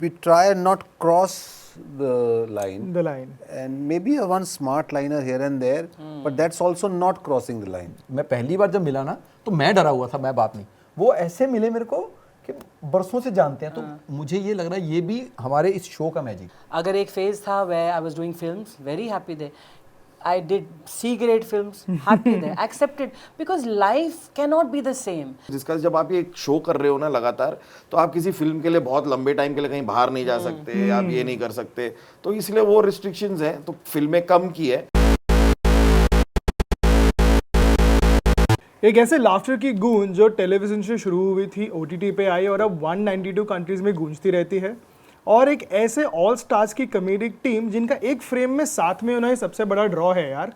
we try and not cross the line. The line. And maybe a one smart liner here and there, but that's also not crossing the line. मैं पहली बार जब मिला ना तो मैं डरा हुआ था, मैं बात नहीं, वो ऐसे मिले मेरे को कि बरसों से जानते हैं, तो मुझे ये लग रहा है ये भी हमारे इस शो का मैजिक। अगर एक फेज था where I was doing films, very happy there. I did C-grade films, happy there, accepted, because life cannot be the same. जिसका जब आप ये शो कर रहे हो ना लगातार, तो आप किसी फिल्म के लिए बहुत लंबे टाइम के लिए कहीं बाहर नहीं जा सकते, आप ये नहीं कर सकते, तो इसलिए वो रिस्ट्रिक्शंस हैं, तो फिल्में कम की है। एक ऐसे लाफ्टर की गूंज जो टेलीविजन से शुरू हुई थी, OTT पे आई और अब 192 कंट्रीज में गूंजती रहती है, और एक ऐसे ऑल स्टार्स की कॉमेडिक टीम जिनका एक फ्रेम में साथ में होना ही सबसे बड़ा ड्रॉ है यार।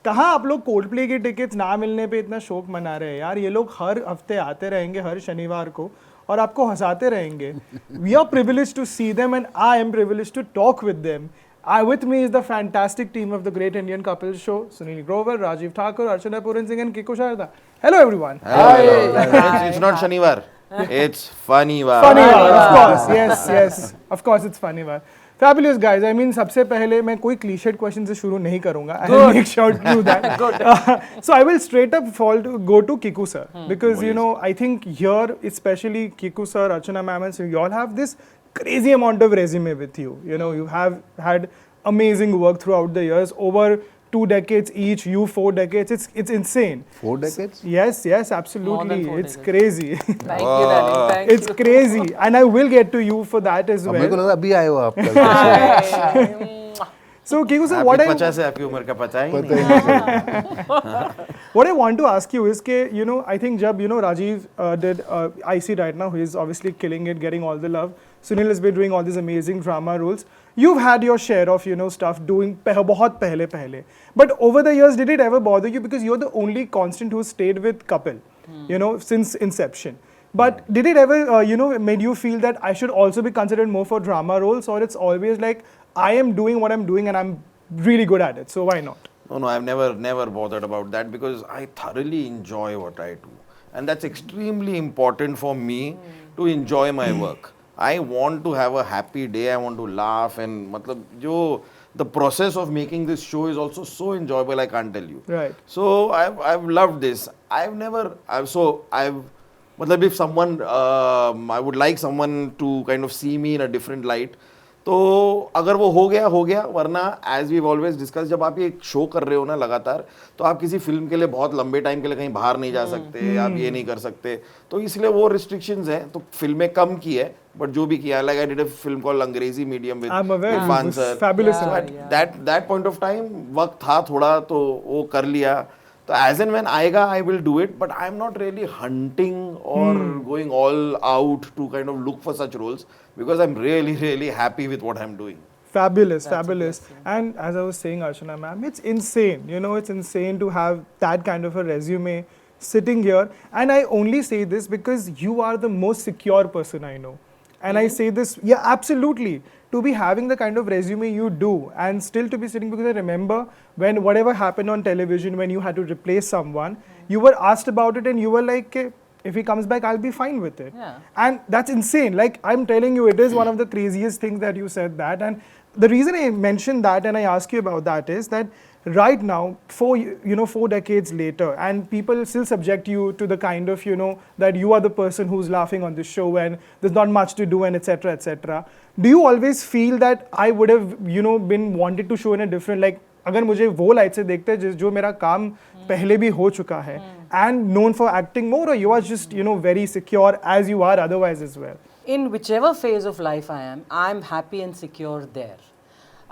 कहाँ आप लोग कोल्ड प्ले की टिकट्स ना मिलने पे इतना शोक मना रहे हैं यार। ये लोग हर हफ्ते आते रहेंगे हर शनिवार को और आपको हंसाते रहेंगे। We are privileged to see them and I am privileged to talk with them. With me is the fantastic team of the Great Indian Couple Show: Sunil Grover, Rajiv Thakur, Archana Puran Singh, and Kiku Sharda. Hello, everyone. Hi. It's not Shanivar. It's Funnyvar. Funnyvar, of course. Yes. Of course, it's Funnyvar. Fabulous guys. I mean, सबसे पहले मैं कोई cliched question से शुरू नहीं करूँगा. I'll make sure to do that. So I will straight up go to Kiku sir, because you know I think here especially Kiku sir, Archana ma'am, and so you all have this crazy amount of resume with you. You know, you have had amazing work throughout the years, over 2 decades each, you 4 decades. It's insane. 4 decades? Yes, absolutely. More than 4 it's decades. crazy. Thank you, darling. Thank It's crazy, and I will get to you for that as मेरे को well. लगा अभी आए हो आप कल। you. So Kiku sir, आपकी 50 से आपकी उम्र का पता ही नहीं। what I want to ask you is that, you know, I think जब, you know, Rajiv did IC right now, he is obviously killing it, getting all the love. Sunil has been doing all these amazing drama roles. You've had your share of, you know, stuff doing बहुत पहले. But over the years, did it ever bother you? Because you're the only constant who stayed with Kapil, you know, since inception. But did it ever, you know, made you feel that I should also be considered more for drama roles, or it's always like I am doing what I'm doing and I'm really good at it, so why not? No, I've never bothered about that, because I thoroughly enjoy what I do, and that's extremely important for me to enjoy my work. I want to have a happy day. I want to laugh, and मतलब the process of making this show is also so enjoyable. I can't tell you. Right. So I've loved this. मतलब if someone I would like someone to kind of see me in a different light. तो अगर वो हो गया, वरना as we always discuss, जब आप ये शो कर रहे हो ना लगातार, तो आप किसी फिल्म के लिए बहुत लंबे टाइम के लिए कहीं बाहर नहीं जा सकते, आप ये नहीं कर सकते, तो इसलिए वो रिस्ट्रिक्शंस हैं, तो फिल्में कम की है, बट जो भी किया, like I did a film called Angrezi medium with Irrfan sir, fabulous. That point of time वक्त था थोड़ा, तो वो कर लिया. तो एज एंड व्हेन आएगा I will do it, but I am not really hunting or going all out to kind of look for such roles, because I'm really happy with what I'm doing. Fabulous. And as I was saying, Archana ma'am, it's insane. You know, it's insane to have that kind of a resume sitting here. And I only say this because you are the most secure person I know. And I say this, yeah, absolutely. To be having the kind of resume you do and still to be sitting, because I remember when whatever happened on television, when you had to replace someone, you were asked about it and you were like, if he comes back, I'll be fine with it. Yeah. And that's insane. Like, I'm telling you, it is one of the craziest things that you said that. And the reason I mentioned that and I ask you about that is that right now, 4 decades later, and people still subject you to the kind of, you know, that you are the person who's laughing on the show and there's not much to do and etc. Do you always feel that I would have, you know, been wanted to show in a different, like, अगर मुझे वो light से देखते हैं जो मेरा काम पहले भी हो चुका है, and known for acting more, or you are just, you know, very secure as you are otherwise as well? In whichever phase of life I'm happy and secure there.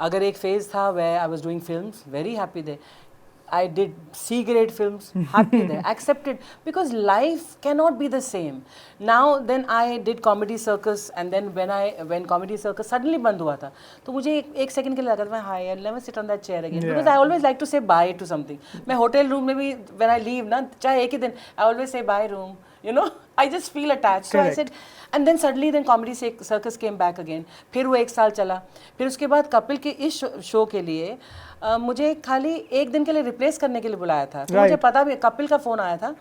अगर एक phase था where I was doing films, very happy there. I did C-grade films, happy there, accepted, because life cannot be the same. Now then I did Comedy Circus, and then when Comedy Circus suddenly बंद हुआ था, तो मुझे एक second के लिए लगा था, hi, I'll never sit on that chair again, because I always like to say bye to something. मैं होटल रूम में भी when I leave ना, चाहे एक ही दिन, I always say bye room, you know, I just feel attached. So I said, and then suddenly then Comedy Circus came back again. फिर वो 1 साल चला, फिर उसके बाद कपिल के इस शो के लिए मुझे खाली 1 दिन के लिए रिप्लेस करने के लिए बुलाया था, तो मुझे पता भी कपिल का फ़ोन आया था,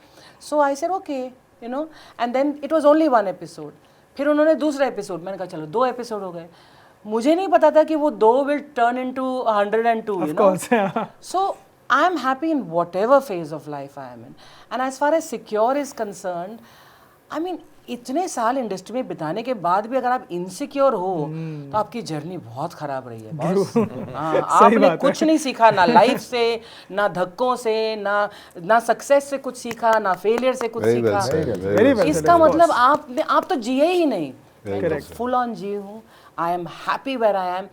so I said okay, you know, and then it was only 1 episode. फिर उन्होंने दूसरा एपिसोड, मैंने कहा चलो 2 एपिसोड हो गए, मुझे नहीं पता था कि वो 2 will turn into 102, you know. course, yeah. So I am happy in whatever phase of life I am in. And as far as secure is concerned, I mean, इतने साल इंडस्ट्री में बिताने के बाद भी अगर आप इनसिक्योर हो तो आपकी जर्नी बहुत खराब रही है बॉस। हाँ, आपने कुछ नहीं सीखा, ना लाइफ से, ना धक्कों से, ना सक्सेस से कुछ सीखा, ना फेलियर से कुछ Very well सीखा। said, very well इसका मतलब आप तो जिए ही नहीं। मैं तो फुल ऑन जी हूँ। I am happy where I am.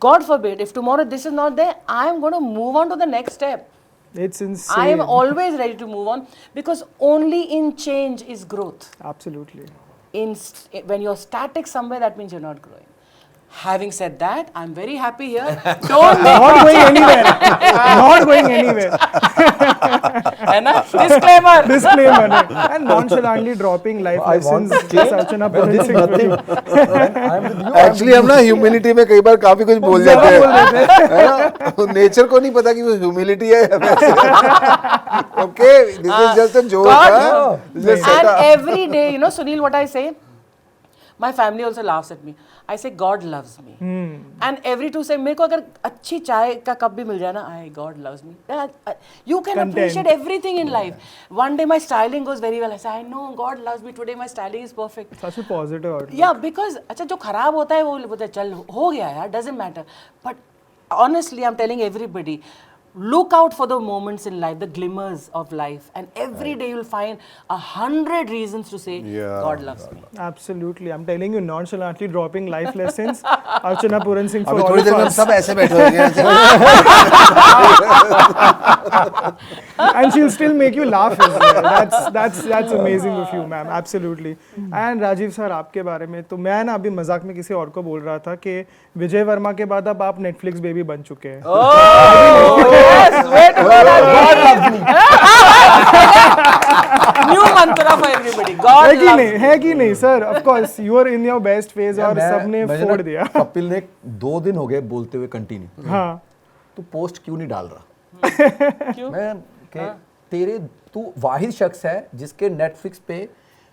God forbid, if tomorrow this is not there, I am going to move on to the next step. It's insane. I am always ready to move on because only in change is growth. Absolutely. When you're static somewhere, that means you're not growing. Having said that, I'm very happy here. Don't make Not going anywhere. Not going anywhere. है ना? Disclaimer. Disclaimer. And nonchalantly dropping life I want lessons. to change, Archana but this is Puran Singh nothing. I am with you. Actually हम ना humility में कई बार काफी कुछ बोल जाते हैं, है ना? नेचर को नहीं पता कि वो ह्यूमिलिटी है या वैसे। Okay, this is just a joke. And every day, you know, Sunil, what I say? My family also laughs at me. I say God loves me. And every two say, मेरे को अगर अच्छी चाय का cup भी मिल जाए ना, God loves me. You can appreciate everything in life. One day my styling goes very well. I say, I know God loves me. Today my styling is perfect. Such a positive outlook. Yeah, because अच्छा जो खराब होता है वो बोलते हैं चल हो गया यार, doesn't matter. But honestly, I'm telling everybody, look out for the moments in life, the glimmers of life, and every day you'll find 100 reasons to say God loves me. Absolutely. I'm telling you, nonchalantly dropping life lessons. Archana Puran Singh for अभी all थोड़ी of देर में हम us. सब ऐसे बैठे होंगे। And she'll still make you laugh as well. That's amazing of you, ma'am. Absolutely. And Rajiv sir, आपके बारे में तो मैं ना अभी मजाक में किसी और को बोल रहा था कि विजय वर्मा के बाद अब आप नेटफ्लिक्स बेबी बन चुके हैं। Yes, wait for that. God loves me. New mantra for everybody. God है कि loves नहीं? me. है कि नहीं sir? Of course, you are in your best phase और मैं- सबने मुझे फोड़ ना दिया। कपिल ने 2 दिन हो गए बोलते हुए कंटिन्यू, हाँ। तू पोस्ट क्यों नहीं डाल रहा? क्यों? मैं तेरे तू वाहिद शख्स है जिसके नेटफ्लिक्स पे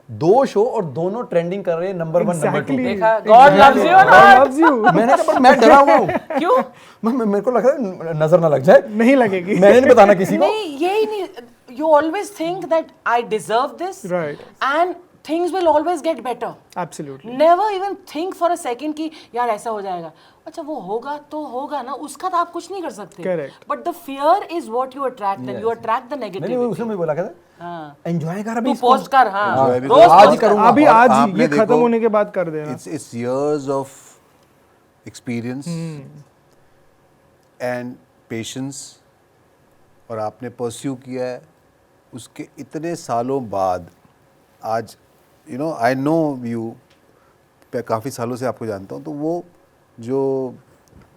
2 शो और दोनों ट्रेंडिंग कर रहे हैं, नंबर 1 नंबर 2। Exactly. देखा? God loves you or God not? loves you. मैंने कहा पर मैं डरा हुआ हूँ, क्यों? मेरे को लगा नजर ना लग जाए, नहीं लगेगी। मैंने नहीं बताना किसी को। नहीं, यही नहीं. You always think that I deserve this, Right. and things will always get better. Absolutely. Never even think for a second कि यार ऐसा हो जाएगा. अच्छा वो होगा तो होगा ना, उसका तो आप कुछ नहीं कर सकते. Correct. But the fear is what you attract, and you attract the नहीं negativity. उसने मुझे बोला कहता हाँ. एंजॉय कर अभी तू इसको। पोस्ट कर, हाँ. Enjoy भी रोज करो। आज ही post कर. करूंगा। अभी और आज ही आपने ये खत्म देखो, होने के बाद कर देना। It's years of experience and patience, और आपने pursue किया है, उसके इतने सालों बाद आज I know you, मैं काफ़ी सालों से आपको जानता हूँ, तो वो जो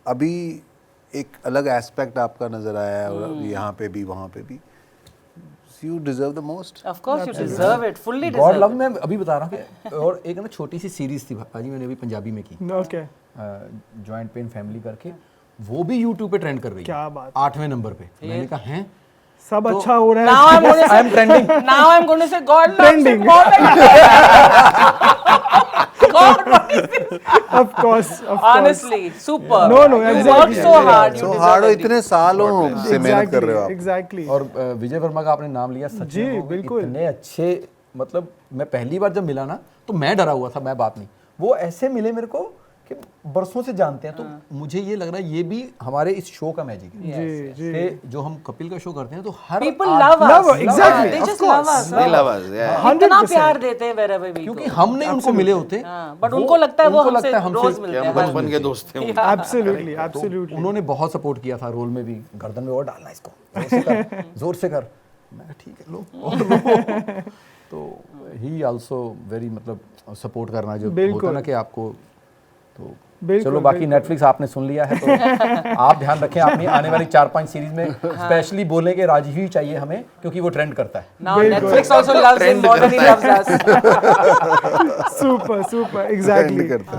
अभी एक अलग एस्पेक्ट आपका नज़र आया है, और यहाँ पे भी वहाँ पे भी, you deserve the most. Of course you deserve it, fully God deserve love it. मैं अभी बता रहा हूँ कि और एक ना छोटी सी सीरीज थी भाजी, मैंने अभी पंजाबी में की, ओके। जॉइंट पेन फैमिली करके, वो भी यूट्यूब पे ट्रेंड कर रही है। क्या बात। 8वें नंबर पे। मैंने कहा हैं सब अच्छा हो रहा Now है। I'm going to I am trending. say, now I'm going to say God loves Trending. it more than God loves it. Of course, of course. Honestly, super. No, no, You exactly. worked so hard. You So deserve hard, और everything. इतने सालों से मेहनत कर रहे हो आप। Exactly. और विजय वर्मा का आपने नाम लिया, सच जी, में वो बिल्कुल। इतने अच्छे, मतलब मैं पहली बार जब मिला ना तो मैं डरा हुआ था, मैं बात नहीं, वो ऐसे मिले मेरे को कि बरसों से जानते हैं, तो मुझे ये लग रहा है ये भी हमारे इस शो का मैजिक है जी, जी। कि जो हम कपिल का शो करते हैं तो हर People आदमी- love us. Love, exactly, They of just course. love us. They love us, yeah. इतना 100%. प्यार देते हैं wherever we क्योंकि go. हम नहीं उनको मिले होते, हाँ, but उनको लगता है वो उनको हमसे लगता है रोज हमसे- मिलते हम हैं. बचपन के दोस्त थे। Absolutely, तो absolutely. उन्होंने बहुत सपोर्ट किया था रोल में भी, गर्दन में और डालना इसको, जोर से कर, जोर से कर, मैं कहा, ठीक है लो और लो। तो ही आल्सो वेरी, मतलब सपोर्ट करना जो होता बिल्कुल। है ना कि आपको, तो बिल्कुल, चलो बाकी बिल्कुल। नेटफ्लिक्स आपने सुन लिया है तो आप ध्यान रखें अपनी आने वाली 4-5 सीरीज में स्पेशली बोलें कि राजी ही चाहिए हमें, क्योंकि वो ट्रेंड करता है। Now Netflix also loves him more than he loves us. Super, exactly. करता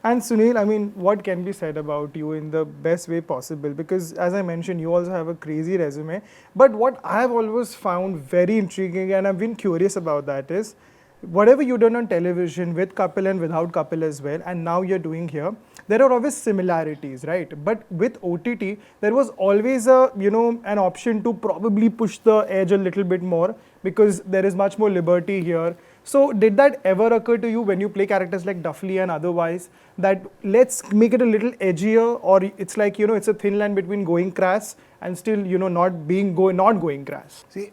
And Sunil, I mean, what can be said about you in the best way possible? Because as I mentioned, you also have a crazy resume. But what I have always found very intriguing, and I've been curious about that, is whatever you done on television with Kapil and without Kapil as well, and now you're doing here, there are always similarities, right? But with OTT, there was always a, you know, an option to probably push the edge a little bit more because there is much more liberty here. So did that ever occur to you when you play characters like Duffy and otherwise, that let's make it a little edgier, or it's like, you know, it's a thin line between going crass and still, you know, not going crass? See,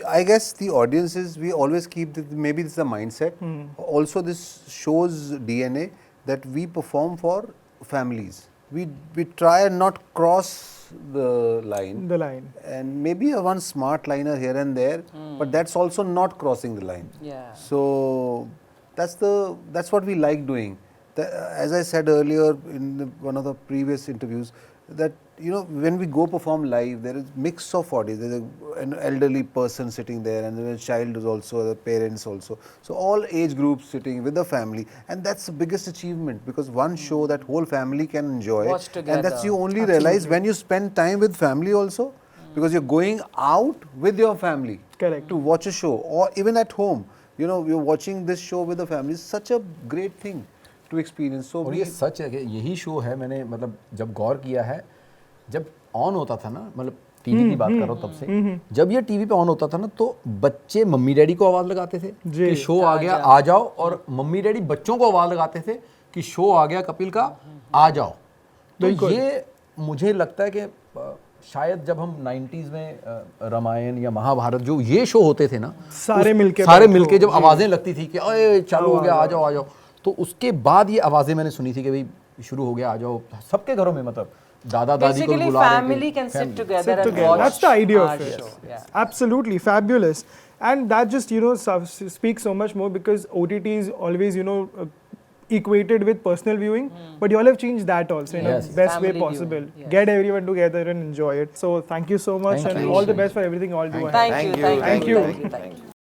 I guess the audiences, we always keep, maybe it's the mindset. Also, this shows DNA that we perform for families. We try and not cross the line. And maybe a one smart liner here and there, but that's also not crossing the line. Yeah. So that's what we like doing. As I said earlier in one of the previous interviews, that, you know, when we go perform live, there is mix of audience. There's an elderly person sitting there, and there's a child is also, the parents also. So all age groups sitting with the family, and that's the biggest achievement, because one show that whole family can enjoy. Watch together. And that's you only realize when you spend time with family also, because you're going out with your family. Correct. To watch a show, or even at home, you know, you're watching this show with the family. It's such a great thing to experience. So और ये सच है कि यही show है, मैंने मतलब जब गौर किया है, जब ऑन होता था ना, मतलब टीवी की बात कर रहा हूँ तब से, जब ये टीवी पे ऑन होता था ना, तो बच्चे मम्मी डैडी को आवाज लगाते थे कि शो आ गया आ जाओ, और मम्मी डैडी बच्चों को आवाज लगाते थे कि शो आ गया कपिल का आ जाओ। तो ये मुझे लगता है कि शायद जब हम 90s में रामायण या महाभारत जो ये शो होते थे ना, सारे मिलके जब आवाजें लगती थी कि अरे चालू हो गया आ जाओ, तो उसके बाद ये आवाजें मैंने सुनी थी कि भाई शुरू हो गया आ जाओ, सबके घरों में, मतलब दादा दादी को बुला रहे थे। Family can sit together and watch. That's the idea our of it. show. Yeah. Absolutely fabulous, and that just, you know, speaks so much more, because OTT is always, you know, equated with personal viewing, but you all have changed that also in Yes. the best way Family possible. viewing, yes. Get everyone together and enjoy it. So thank you so much, Thank and you. all the best for everything you all do. ahead. Thank you. Thank you. Thank you.